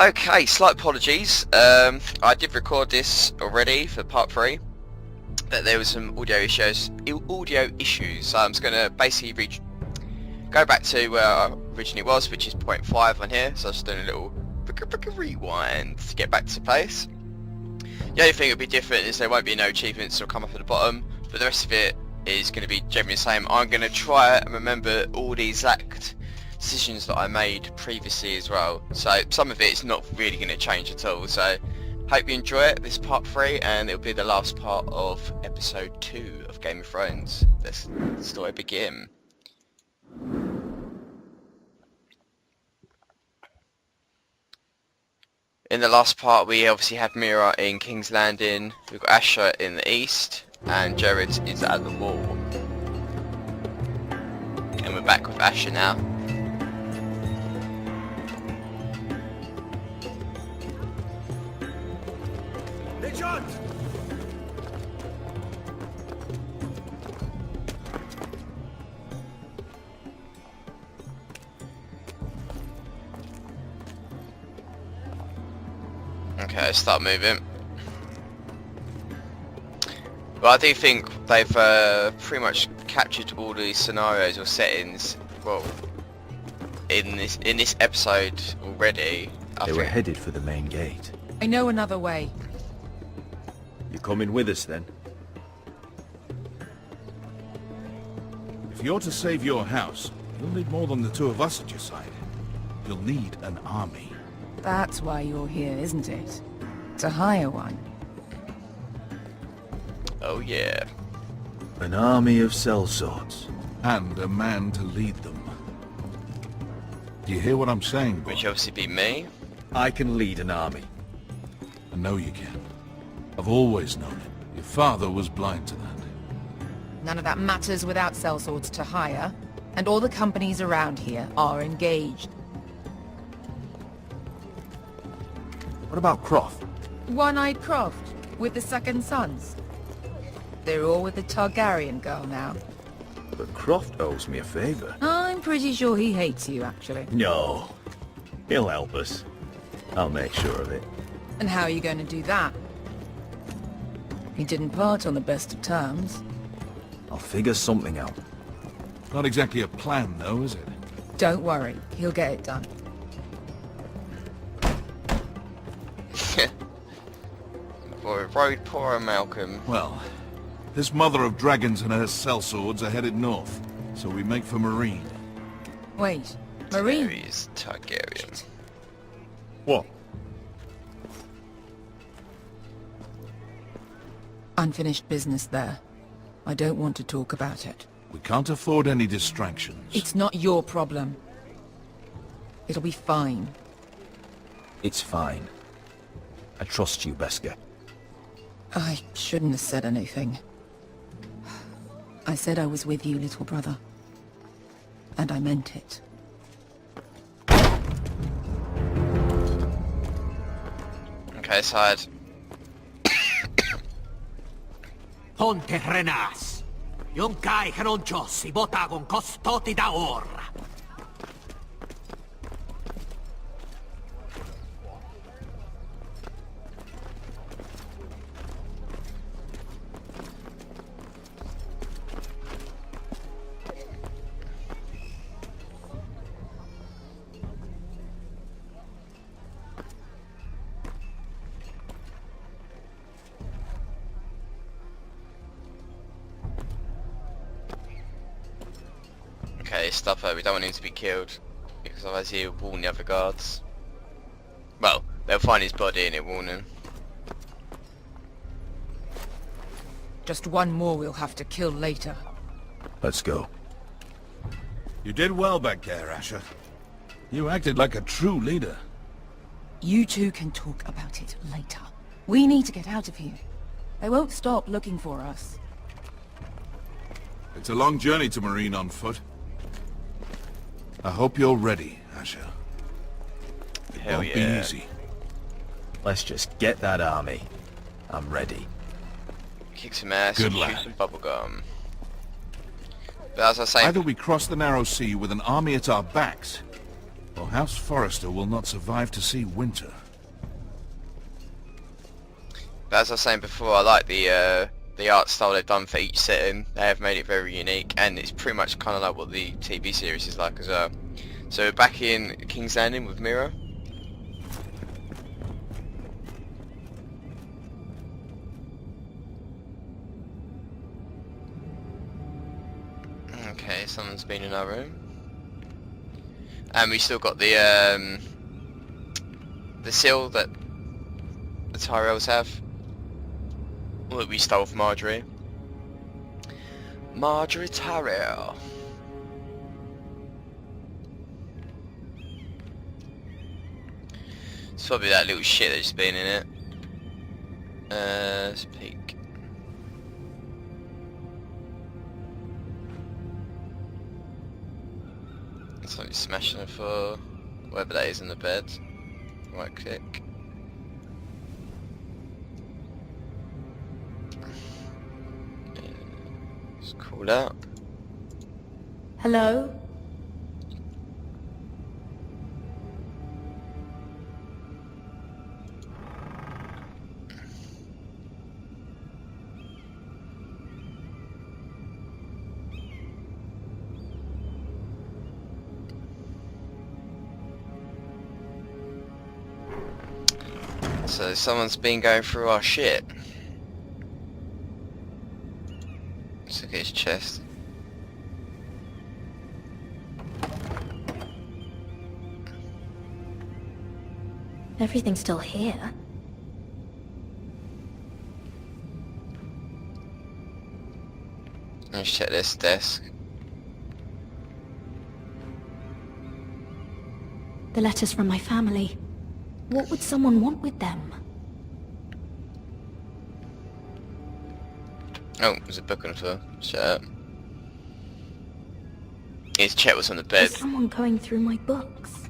Okay, slight apologies. I did record this already for part 3, but there was some audio issues. So I'm just going to basically go back to where I originally was, which is point 5 on here. So I'm just doing a little rewind to get back to place. The only thing that will be different is there won't be no achievements that will come up at the bottom, but the rest of it is going to be generally the same. I'm going to try and remember all the exact decisions that I made previously as well, so some of it is not really going to change at all. So hope you enjoy it. This is part 3 and it'll be the last part of episode 2 of Game of Thrones. Let's the story begin. In the last part we obviously had Mira in King's Landing, we've got Asher in the east and Jared is at the wall, and we're back with Asher now. Okay, let's start moving. Well, I do think they've pretty much captured all the scenarios or settings, well, in this episode already. They were headed for the main gate. I know another way. You coming with us then? If you're to save your house, you'll need more than the two of us at your side. You'll need an army. That's why you're here, isn't it? To hire one. Oh yeah. An army of sellswords. And a man to lead them. Do you hear what I'm saying, boy? Which obviously be me. I can lead an army. I know you can. I've always known it. Your father was blind to that. None of that matters without sellswords to hire, and all the companies around here are engaged. What about Croft? One-Eyed Croft, with the second sons. They're all with the Targaryen girl now. But Croft owes me a favor. I'm pretty sure he hates you, actually. No. He'll help us. I'll make sure of it. And how are you going to do that? He didn't part on the best of terms. I'll figure something out. Not exactly a plan, though, is it? Don't worry, he'll get it done. Poor Malcolm. Well, this mother of dragons and her sellswords are headed north, so we make for Marine. Wait, Marine? He's Targaryen. What? Unfinished business there. I don't want to talk about it. We can't afford any distractions. It's not your problem. It'll be fine. It's fine. I trust you, Beskar. I shouldn't have said anything. I said I was with you, little brother. And I meant it. Okay, side. Ponte Renas. Yung kai kanoncho si bota con costoti da ora. Okay, stop her. We don't want him to be killed, because otherwise he'll warn the other guards. Well, they'll find his body and it'll warn him. Just one more we'll have to kill later. Let's go. You did well back there, Asher. You acted like a true leader. You two can talk about it later. We need to get out of here. They won't stop looking for us. It's a long journey to Marine on foot. I hope you're ready, Asher. It Hell won't be yeah. easy. Let's just get that army. I'm ready. Kick some ass Good and lad. shoot some bubblegum. But as I say, Either we cross the narrow sea with an army at our backs, or House Forrester will not survive to see winter. But as I was saying before, I like the art style they've done for each setting. They have made it very unique, and it's pretty much kind of like what the TV series is like as well. So we're back in King's Landing with Mira. Okay, someone's been in our room. And we still got the seal that the Tyrells have. That we stole from Marjorie. Marjorie Tyrell. It's probably that little shit that's been in it. Let's peek. It's like smashing it for whatever that is in the bed. Right click. Just call out. Hello? So someone's been going through our shit. Let's look at his chest. Everything's still here. Let's check this desk. The letters from my family. What would someone want with them? Oh, there's a book on the floor. Shut up. His check was on the bed. Is someone going through my books?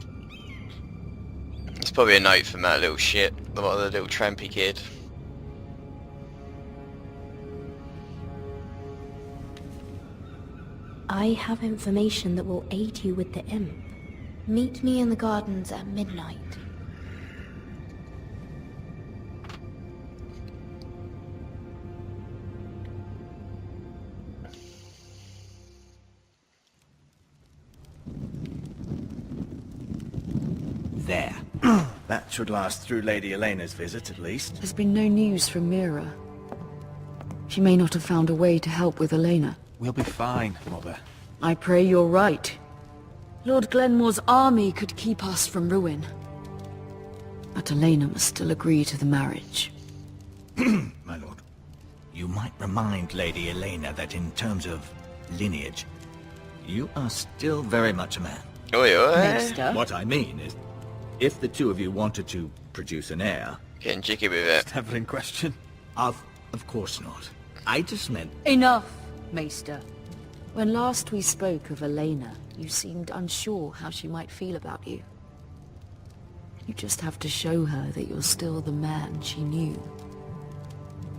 It's probably a note from that little shit. The little trampy kid. I have information that will aid you with the imp. Meet me in the gardens at midnight. There. That should last through Lady Elena's visit, at least. There's been no news from Mira. She may not have found a way to help with Elena. We'll be fine, Mother. I pray you're right. Lord Glenmore's army could keep us from ruin. But Elena must still agree to the marriage. My lord. You might remind Lady Elena that in terms of lineage, you are still very much a man. Oi oi. Maester? What I mean is, if the two of you wanted to produce an heir, Getting jiggy with it. never in question. Of course not. I just meant... Enough, Maester. When last we spoke of Elena, you seemed unsure how she might feel about you. You just have to show her that you're still the man she knew.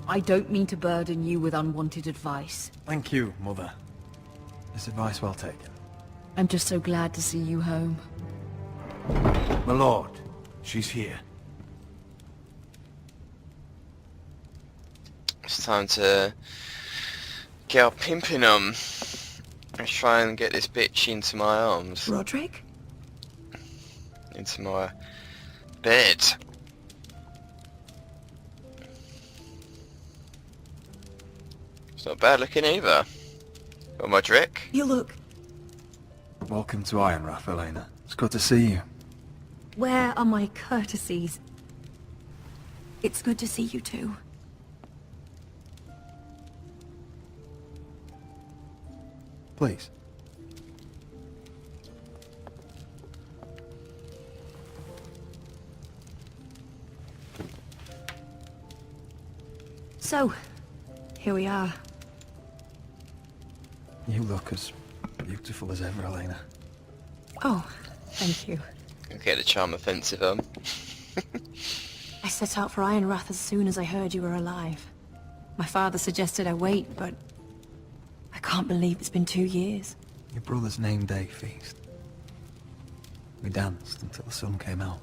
I don't mean to burden you with unwanted advice. Thank you, Mother. This advice well taken. I'm just so glad to see you home. My lord, she's here. It's time to get our pimping on. Let's try and get this bitch into my arms. Roderick? Into my bed. It's not bad looking either. Got my Drick. You look... Welcome to Ironrath, Elena. It's good to see you. Where are my courtesies? It's good to see you too. Please. So, here we are. You look as beautiful as ever, Elena. Oh, thank you. Get the charm offensive on. I set out for Ironrath as soon as I heard you were alive. My father suggested I wait, but... I can't believe it's been 2 years. Your brother's name day feast. We danced until the sun came out.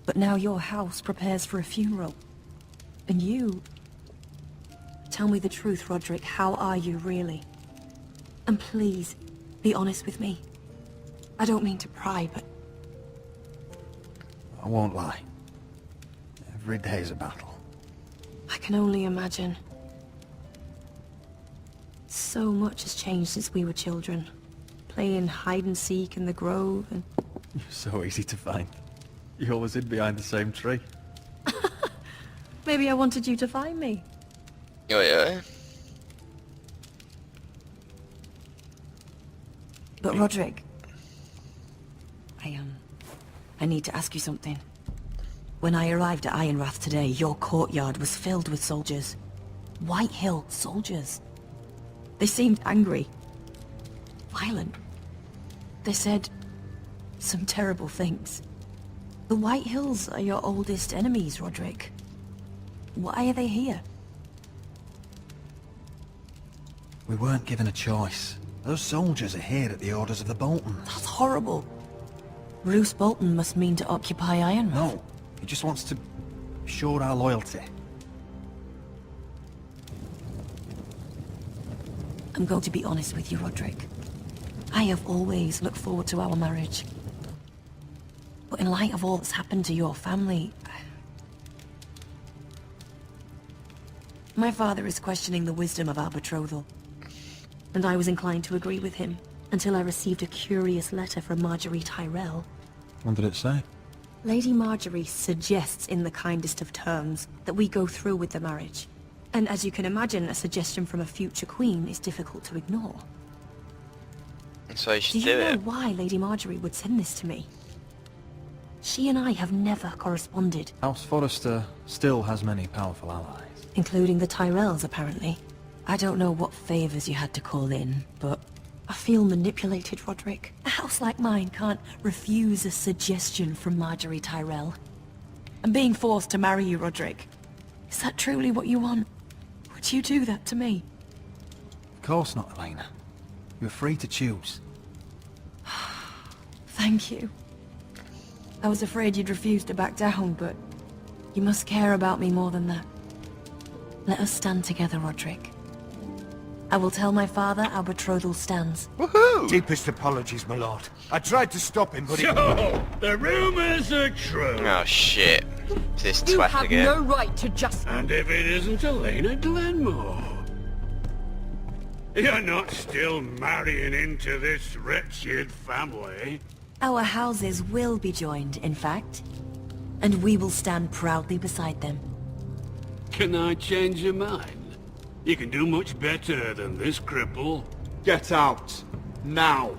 But now your house prepares for a funeral. And you... Tell me the truth, Roderick. How are you, really? And please, be honest with me. I don't mean to pry, but... I won't lie. Every day's a battle. I can only imagine. So much has changed since we were children. Playing hide-and-seek in the grove and... You're so easy to find. You always hid behind the same tree. Maybe I wanted you to find me. Oh yeah. But Roderick... I need to ask you something. When I arrived at Ironrath today, your courtyard was filled with soldiers. Whitehill soldiers. They seemed angry. Violent. They said some terrible things. The Whitehills are your oldest enemies, Roderick. Why are they here? We weren't given a choice. Those soldiers are here at the orders of the Boltons. That's horrible. Roose Bolton must mean to occupy Ironrath. No, he just wants to assure our loyalty. I'm going to be honest with you, Roderick. I have always looked forward to our marriage. But in light of all that's happened to your family... My father is questioning the wisdom of our betrothal. And I was inclined to agree with him, until I received a curious letter from Marjorie Tyrell. What did it say? Lady Marjorie suggests in the kindest of terms that we go through with the marriage. And as you can imagine, a suggestion from a future queen is difficult to ignore. So you should Do you do know it. why Lady Marjorie would send this to me? She and I have never corresponded, House Forrester still has many powerful allies. including the Tyrells, apparently. I don't know what favors you had to call in, but I feel manipulated, Roderick. A house like mine can't refuse a suggestion from Marjorie Tyrell. I'm being forced to marry you, Roderick. Is that truly what you want? Would you do that to me? Of course not, Elena. You're free to choose. Thank you. I was afraid you'd refuse to back down, but you must care about me more than that. Let us stand together, Roderick. I will tell my father our betrothal stands. Woohoo! Deepest apologies, my lord. I tried to stop him, but he... So, the rumors are true. Oh shit. This You twat have again. no right to just... And if it isn't Elena Glenmore? You're not still marrying into this wretched family? Our houses will be joined, in fact. And we will stand proudly beside them. Can I change your mind? You can do much better than this cripple. Get out. Now.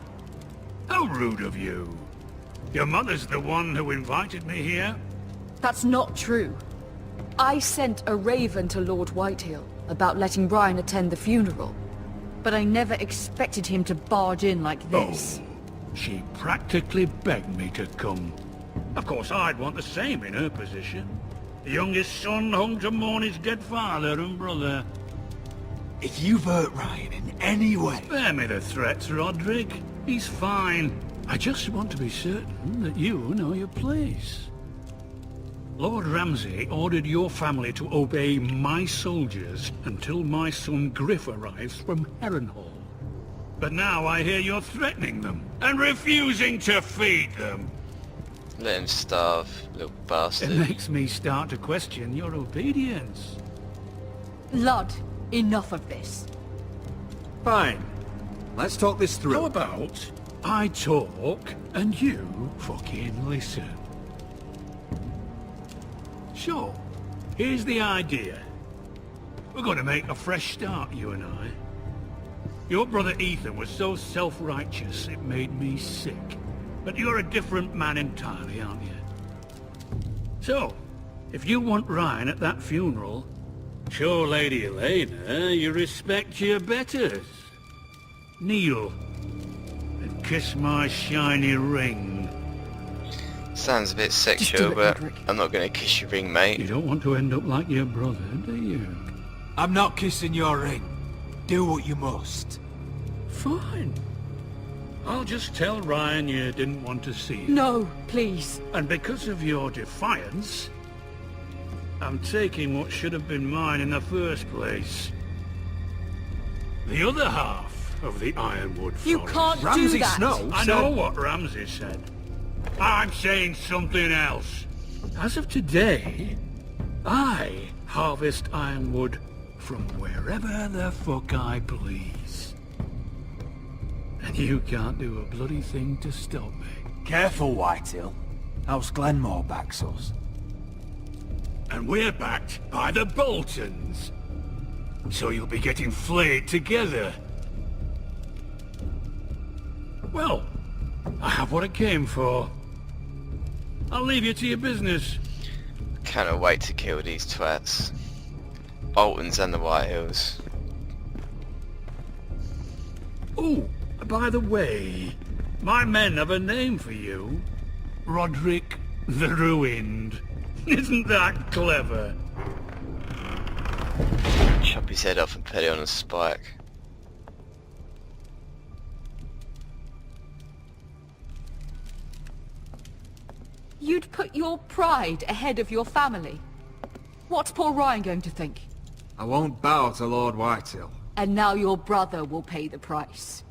How rude of you. Your mother's the one who invited me here? That's not true. I sent a raven to Lord Whitehill about letting Brian attend the funeral. But I never expected him to barge in like this. Oh, she practically begged me to come. Of course, I'd want the same in her position. The youngest son home to mourn his dead father and brother. If you've hurt Ryan in any way... Spare me the threats, Roderick. He's fine. I just want to be certain that you know your place. Lord Ramsay ordered your family to obey my soldiers until my son Griff arrives from Harrenhal. But now I hear you're threatening them and refusing to feed them. Let him starve, little It bastard. makes me start to question your obedience. Lud, enough of this. Fine. Let's talk this through. How about I talk and you fucking listen? Sure. Here's the idea. We're going to make a fresh start, you and I. Your brother Ethan was so self-righteous it made me sick. But you're a different man entirely, aren't you? So, if you want Ryan at that funeral, show Lady Elena you respect your betters. Kneel and kiss my shiny ring. Sounds a bit sexual, do it, but Roderick. I'm not going to kiss your ring, mate. You don't want to end up like your brother, do you? I'm not kissing your ring. Do what you must. Fine. I'll just tell Ryan you didn't want to see him. No, please. And because of your defiance, I'm taking what should have been mine in the first place. The other half of the Ironwood Forest. You can't do that. I know what Ramsay said. I'm saying something else. As of today, I harvest Ironwood from wherever the fuck I please. And you can't do a bloody thing to stop me. Careful, Whitehill. House Glenmore backs us. And we're backed by the Boltons. So you'll be getting flayed together. Well, I have what I came for. I'll leave you to your business. Cannot wait to kill these twats. Boltons and the Whitehills. Oh, by the way, my men have a name for you. Roderick the Ruined. Isn't that clever? Chop his head off and put it on a spike. You'd put your pride ahead of your family. What's poor Ryan going to think? I won't bow to Lord Whitehill. And now your brother will pay the price.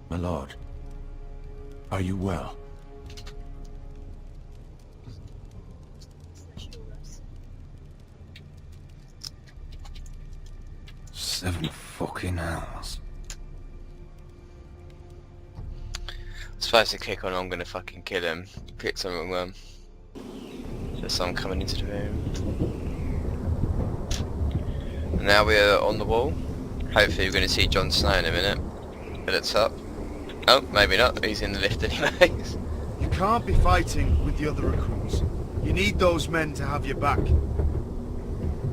My lord, are you well? 7 fucking hours. Supposed to kick on, I'm gonna fucking kill him. Picked on the wrong one. There's someone coming into the room. And now we're on the wall. Hopefully we're gonna see Jon Snow in a minute. But it's up. Oh, maybe not. He's in the lift anyways. You can't be fighting with the other recruits. You need those men to have your back.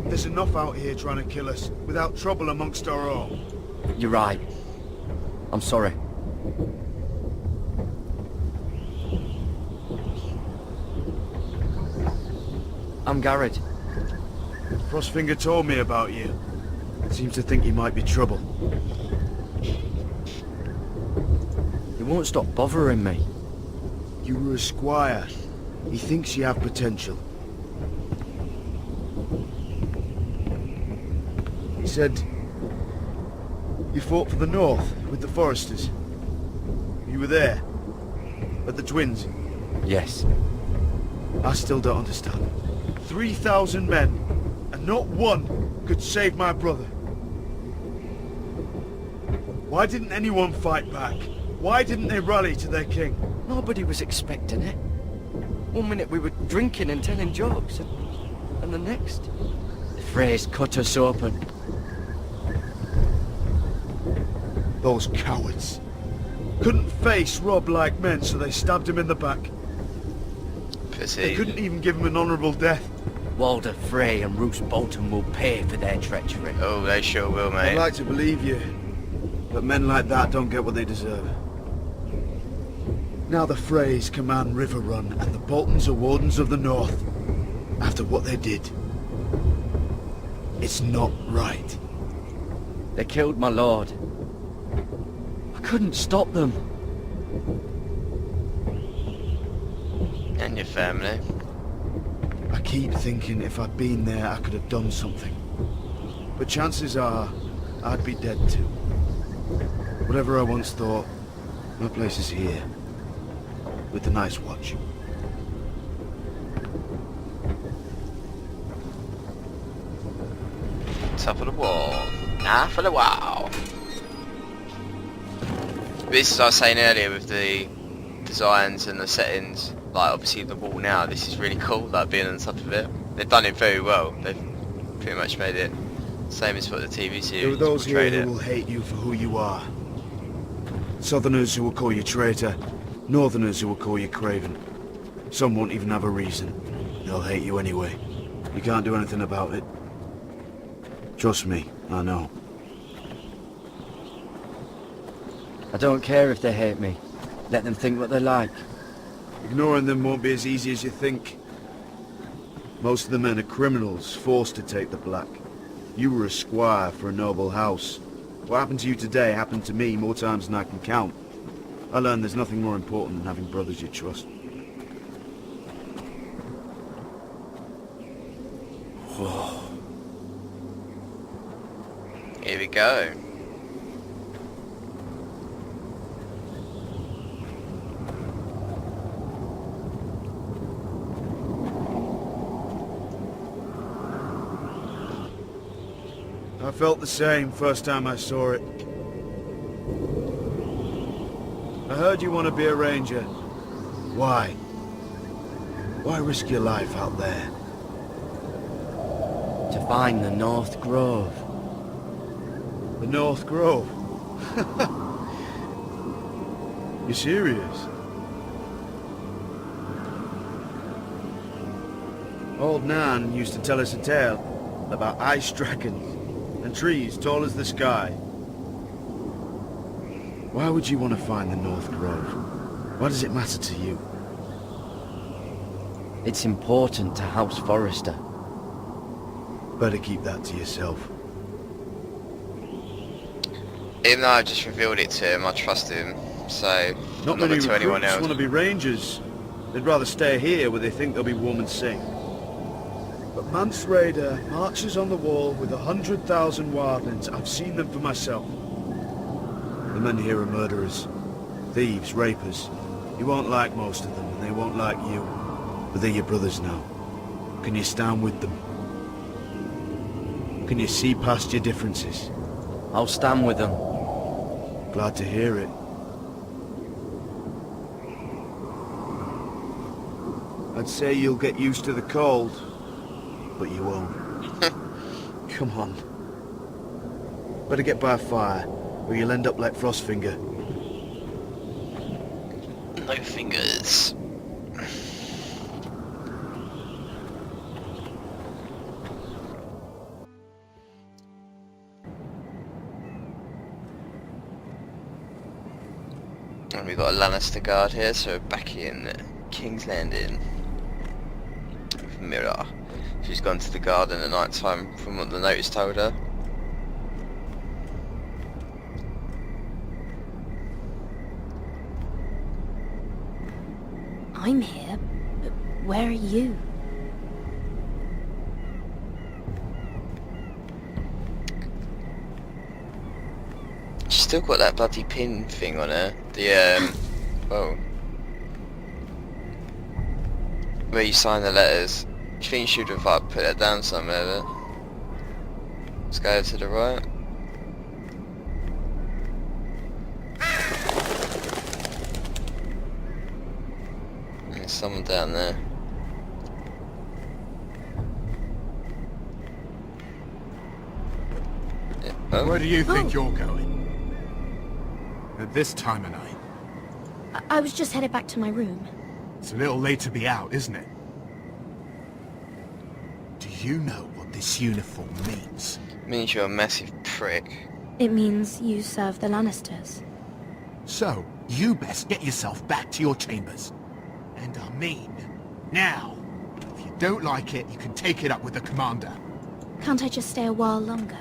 There's enough out here trying to kill us without trouble amongst our own. You're right. I'm sorry. I'm Garrett. Frostfinger told me about you. Seems to think you might be trouble. He won't stop bothering me. You were a squire. He thinks you have potential. He said you fought for the North with the Foresters. You were there at the Twins. Yes. I still don't understand. 3,000 men, and not one could save my brother. Why didn't anyone fight back? Why didn't they rally to their king? Nobody was expecting it. One minute we were drinking and telling jokes, and the next, the Freys cut us open. Those cowards. Couldn't face Rob like men, so they stabbed him in the back. They couldn't even give him an honourable death. Walder Frey and Roose Bolton will pay for their treachery. Oh, they sure will, mate. I'd like to believe you, but men like that don't get what they deserve. Now the Freys command Riverrun, and the Boltons are Wardens of the North. After what they did. It's not right. They killed my lord. I couldn't stop them. And your family. I keep thinking if I'd been there, I could have done something. But chances are, I'd be dead too. Whatever I once thought, my place is here. With the Night's Watch. Top of the wall. Nah, for the wow. This is what I was saying earlier with the designs and the settings. Like obviously the wall now, this is really cool, like being on top of it. They've done it very well. They've pretty much made it same as what the TV series There are those here portrayed who it. will hate you for who you are. Southerners who will call you traitor. Northerners who will call you craven. Some won't even have a reason. They'll hate you anyway. You can't do anything about it. Trust me, I know. I don't care if they hate me. Let them think what they like. Ignoring them won't be as easy as you think. Most of the men are criminals, forced to take the black. You were a squire for a noble house. What happened to you today happened to me more times than I can count. I learned there's nothing more important than having brothers you trust. Here we go. I felt the same first time I saw it. I heard you want to be a ranger. Why? Why risk your life out there? To find the North Grove. The North Grove? You serious? Old Nan used to tell us a tale about ice dragons and trees tall as the sky. Why would you want to find the North Grove? Why does it matter to you? It's important to House Forrester. Better keep that to yourself. Even though I just revealed it to him, I trust him, so Not I'm many not to anyone recruits else. want to be rangers. They'd rather stay here where they think they'll be warm and safe. But Mance Raider marches on the wall with 100,000 wildlings. I've seen them for myself. The men here are murderers, thieves, rapers. You won't like most of them, and they won't like you. But they're your brothers now. Can you stand with them? Can you see past your differences? I'll stand with them. Glad to hear it. I'd say you'll get used to the cold, but you won't. Come on. Better get by a fire, or you'll end up like Frostfinger. No fingers. And we've got a Lannister guard here, so we're back in King's Landing with Mira. She's gone to the garden at night time from what the notice told her. I'm here, but where are you? She's still got that bloody pin thing on her. The oh, where you sign the letters. Do you think you should have like put that down somewhere? But let's go to the right. There's someone down there. Yeah. Oh. Where do you think you're going? At this time of night? I was just headed back to my room. It's a little late to be out, isn't it? Do you know what this uniform means? Means you're a massive prick. It means you serve the Lannisters. So, you best get yourself back to your chambers. And I mean, now. If you don't like it, you can take it up with the commander. Can't I just stay a while longer?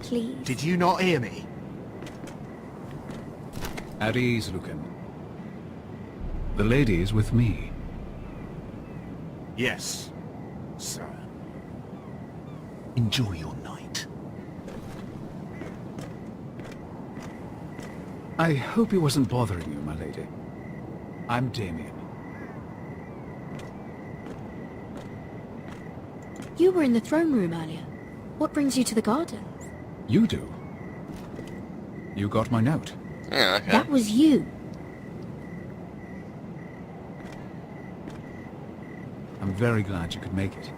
Please? Did you not hear me? At ease, Lucan. The lady is with me. Yes, sir. Enjoy your night. I hope he wasn't bothering you, my lady. I'm Damien. You were in the throne room earlier. What brings you to the gardens? You do. You got my note. Yeah, okay. That was you. I'm very glad you could make it.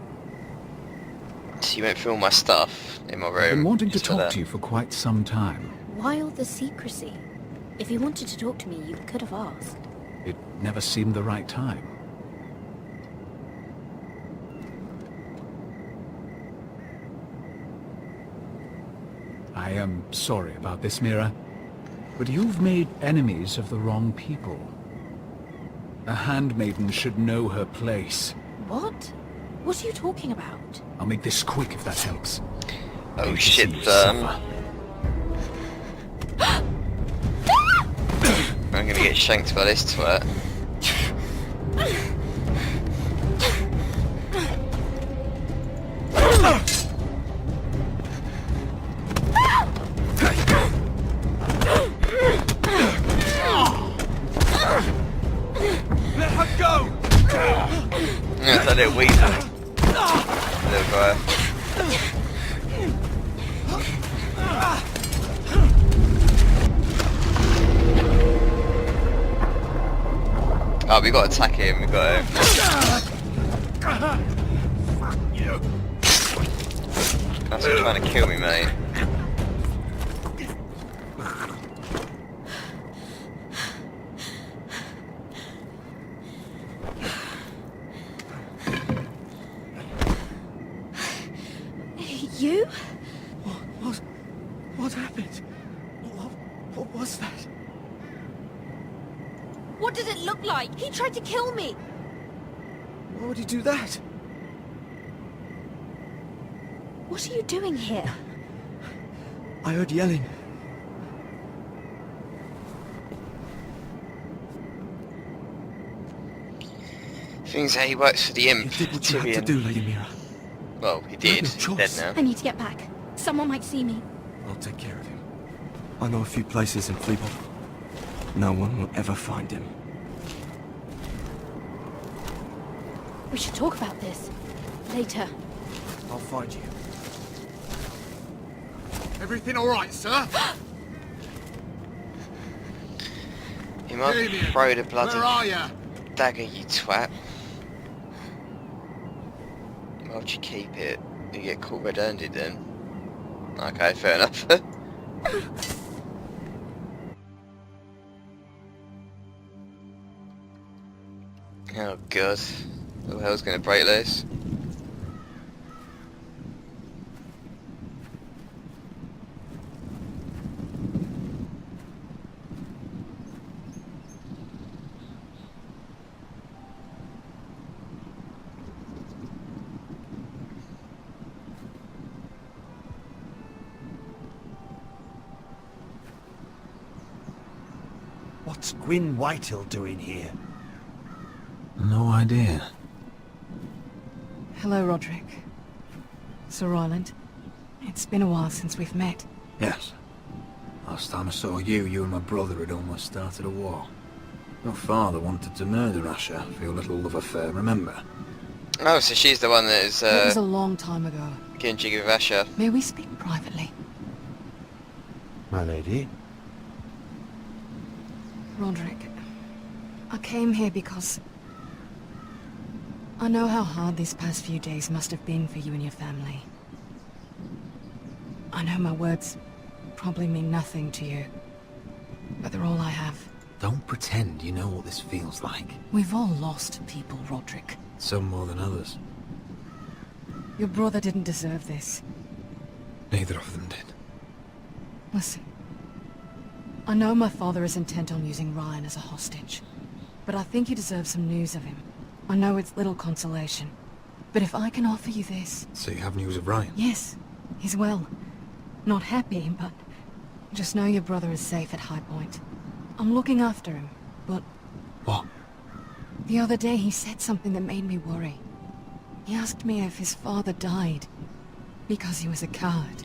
So you went through all my stuff in my room. I've been wanting to just for talk that. to you for quite some time. Why all the secrecy? If you wanted to talk to me, you could have asked. It never seemed the right time. I am sorry about this, Mira. But you've made enemies of the wrong people. A handmaiden should know her place. What? What are you talking about? I'll make this quick if that helps. Oh Hate to shit, see you suffer. I'm gonna get shanked by this twat. Let her go! Yeah, that little weasel. Little guy. Oh, we got to attack him, we got to. That's him trying to kill me, mate. You? What happened? What was that? What did it look like? He tried to kill me! Why would he do that? What are you doing here? I heard yelling. Things how he works for the imp. You did what you had to do, Lady Mira. Well, he did. No He's choice. dead I now. need to get back. Someone might see me. I'll take care of him. I know a few places in Fleabot. No one will ever find him. We should talk about this. Later. I'll find you. Everything all right, sir? You might throw the bloody Where are you? dagger, you twat. Why would you keep it? You get caught red-handed then. Okay, fair enough. Oh god. What the hell's gonna break loose? What's Gwyn Whitehill doing here? No idea. Hello, Roderick. Sir Roland. It's been a while since we've met. Yes. Last time I saw you, you and my brother had almost started a war. Your father wanted to murder Asher for your little love affair, remember? Oh, so she's the one that is, It was a long time ago. getting jiggy with Asher. May we speak privately? My lady? Roderick, I came here because I know how hard these past few days must have been for you and your family. I know my words probably mean nothing to you, but they're all I have. Don't pretend you know what this feels like. We've all lost people, Roderick. Some more than others. Your brother didn't deserve this. Neither of them did. Listen. I know my father is intent on using Ryan as a hostage, but I think you deserve some news of him. I know it's little consolation, but if I can offer you this... So you have news of Ryan? Yes, he's well. Not happy, but just know your brother is safe at High Point. I'm looking after him, but... What? The other day he said something that made me worry. He asked me if his father died because he was a coward.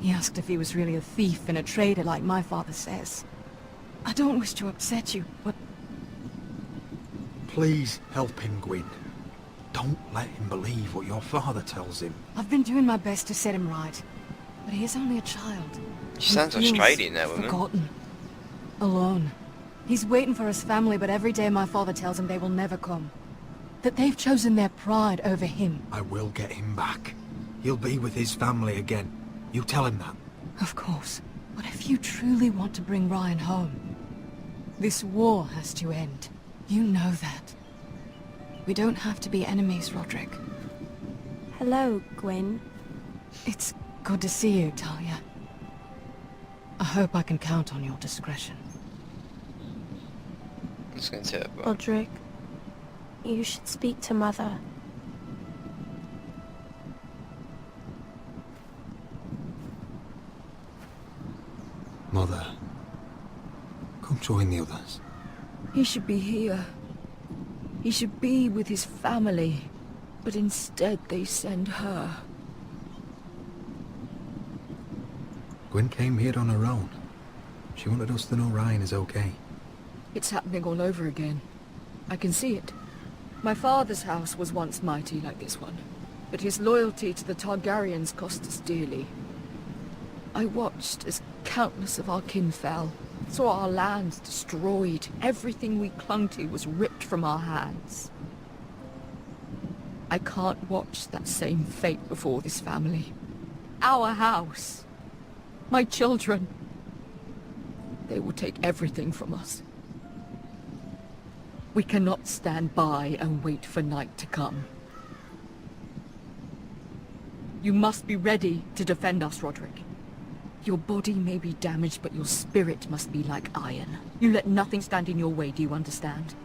He asked if he was really a thief and a traitor like my father says. I don't wish to upset you, but... Please help him, Gwyn. Don't let him believe what your father tells him. I've been doing my best to set him right, but he is only a child. She sounds He feels Australian, that woman. forgotten. Alone. He's waiting for his family, but every day my father tells him they will never come. That they've chosen their pride over him. I will get him back. He'll be with his family again. You tell him that. Of course. But if you truly want to bring Ryan home, this war has to end. You know that. We don't have to be enemies, Roderick. Hello, Gwyn. It's good to see you, Talia. I hope I can count on your discretion. I'm just going to tell you. Roderick, you should speak to Mother. Mother, come join the others. He should be here. He should be with his family. But instead they send her. Gwen came here on her own. She wanted us to know Ryan is okay. It's happening all over again. I can see it. My father's house was once mighty like this one, but his loyalty to the Targaryens cost us dearly. I watched as countless of our kin fell, saw our lands destroyed, everything we clung to was ripped from our hands. I can't watch that same fate before this family. Our house. My children. They will take everything from us. We cannot stand by and wait for night to come. You must be ready to defend us, Roderick. Your body may be damaged, but your spirit must be like iron. You let nothing stand in your way, do you understand?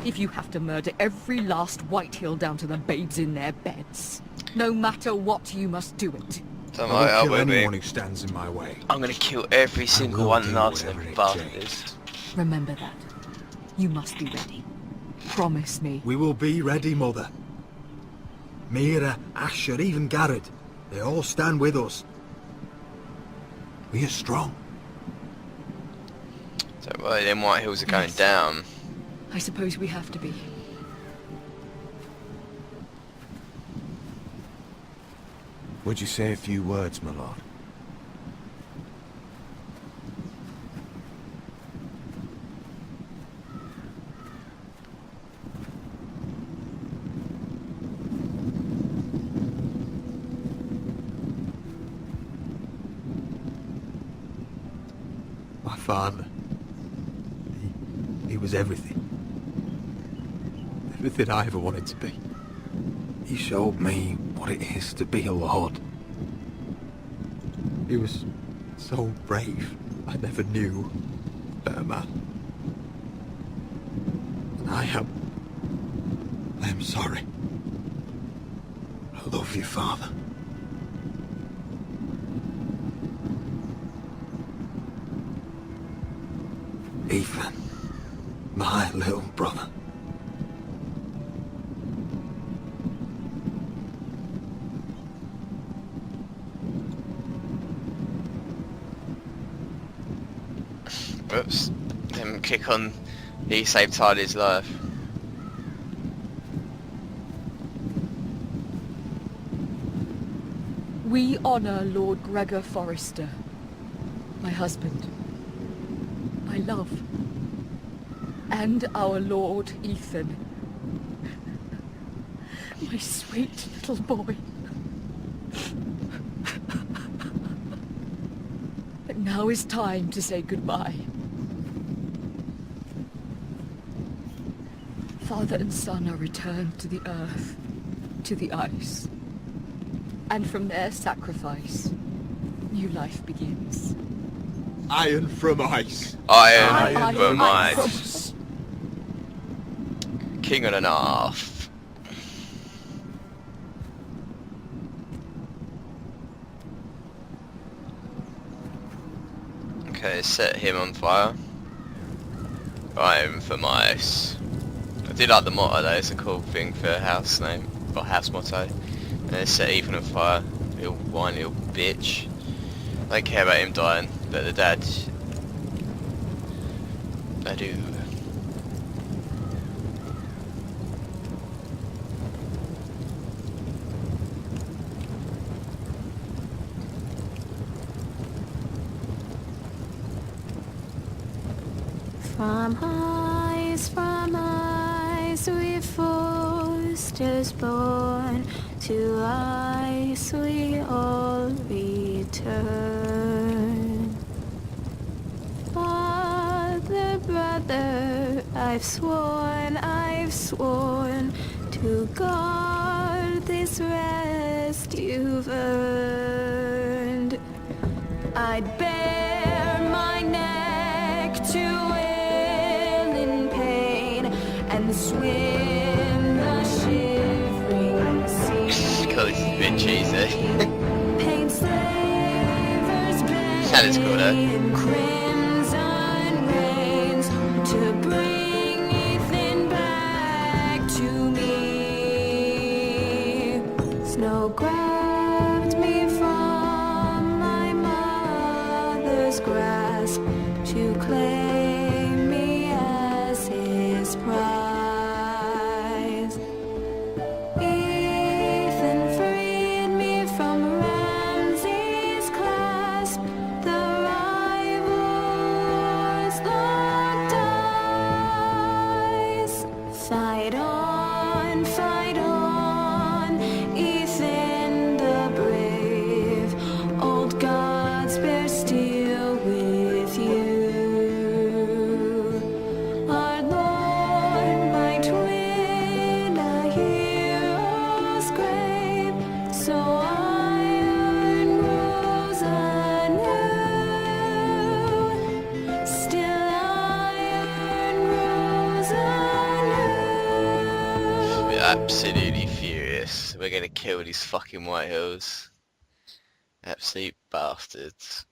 If you have to murder every last Whitehill down to the babes in their beds, no matter what, you must do it. I will kill anyone who stands in my way. I'm going to kill every single one of them bastards. Remember that. You must be ready. Promise me. We will be ready, Mother. Mira, Asher, even Garrett. They all stand with us. We are strong. So, well, them Whitehills are going down. I suppose we have to be. Would you say a few words, my lord? My father. He was everything. Everything I ever wanted to be. He showed me what it is to be a lord. He was so brave. I never knew a better man. And I am sorry. I love you, Father. Ethan, my little brother. Whoops. Him kick on. He saved Tyler's life. We honor Lord Gregor Forrester, my husband, my love, and our Lord Ethan, my sweet little boy. But now is time to say goodbye. Father and son are returned to the earth, to the ice. And from their sacrifice, new life begins. Iron from ice. Iron from ice. King of the North. Okay, set him on fire. Iron from ice. I do like the motto though, it's a cool thing for a house name, or house motto. And then set Ethan on fire, little whiny little bitch. I don't care about him dying, but the dad, I do. From ice we foresters born, to ice we all return. Father, brother, I've sworn to guard this rest you've earned. I'd bear Paint slavers That is cool, though. in crimson rains to bring Ethan back to me. Snow grabbed me from my mother's grasp to claim me as his prize. Ethan freed me from Ramsay's clasp. The rivals locked eyes. Fight on, Ethan the brave. Old gods bear steel with you. Our Lord, my twin, a hero's grave. So iron rose anew. Still iron rose anew. We're absolutely furious. We're gonna kill these fucking whitehills. Absolute bastards.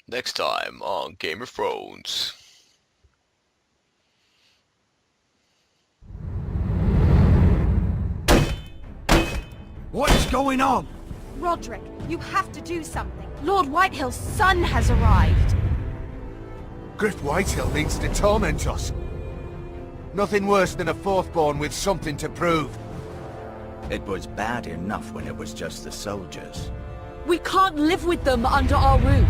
Next time on Game of Thrones. What is going on? Roderick, you have to do something. Lord Whitehill's son has arrived. Griff Whitehill means to torment us. Nothing worse than a fourthborn with something to prove. It was bad enough when it was just the soldiers. We can't live with them under our roof.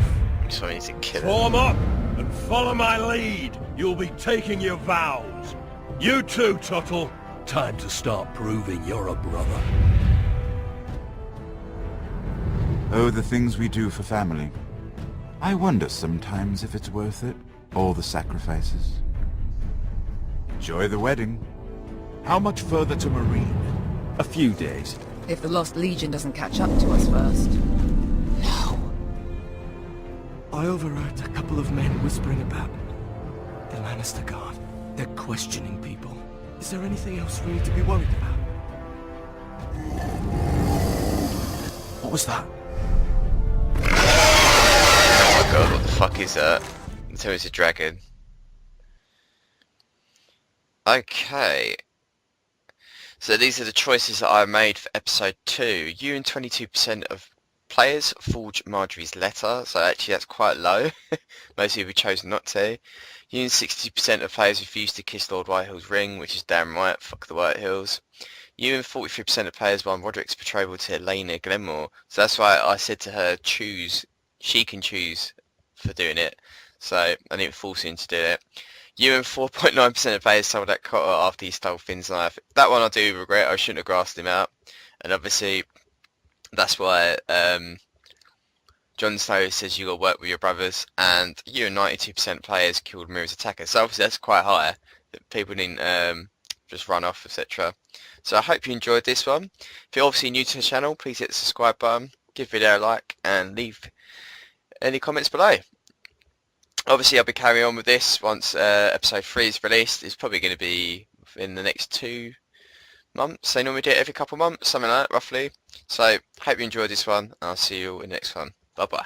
So I need to kill him. Form up and follow my lead. You'll be taking your vows. You too, Tuttle. Time to start proving you're a brother. Oh, the things we do for family. I wonder sometimes if it's worth it. All the sacrifices. Enjoy the wedding. How much further to Marine? A few days. If the Lost Legion doesn't catch up to us first. I overheard a couple of men whispering about the Lannister Guard. They're questioning people. Is there anything else we need to be worried about? What was that? Oh my god, what the fuck is that? Tell me it's a dragon. Okay. So these are the choices that I made for episode 2. You and 22% of players forged Marjorie's letter, so actually that's quite low. Most people chose not to. You and 60% of players refused to kiss Lord Whitehill's ring, which is damn right, fuck the Whitehills. You and 43% of players won Roderick's betrothal to Elena Glenmore, so that's why I said to her, choose, she can choose for doing it, so I didn't force him to do it. You and 4.9% of players sold that Cotter after he stole Finn's knife. That one I do regret, I shouldn't have grassed him out, and obviously that's why Jon Snow says you got to work with your brothers, and you and 92% of players killed Mira's attacker. So obviously that's quite high, that people didn't just run off, etc. So I hope you enjoyed this one. If you're obviously new to the channel, please hit the subscribe button, give the video a like, and leave any comments below. Obviously I'll be carrying on with this once episode 3 is released. It's probably going to be in the next 2 months. They normally do it every couple of months, something like that, roughly. So, hope you enjoyed this one, and I'll see you all in the next one. Bye bye.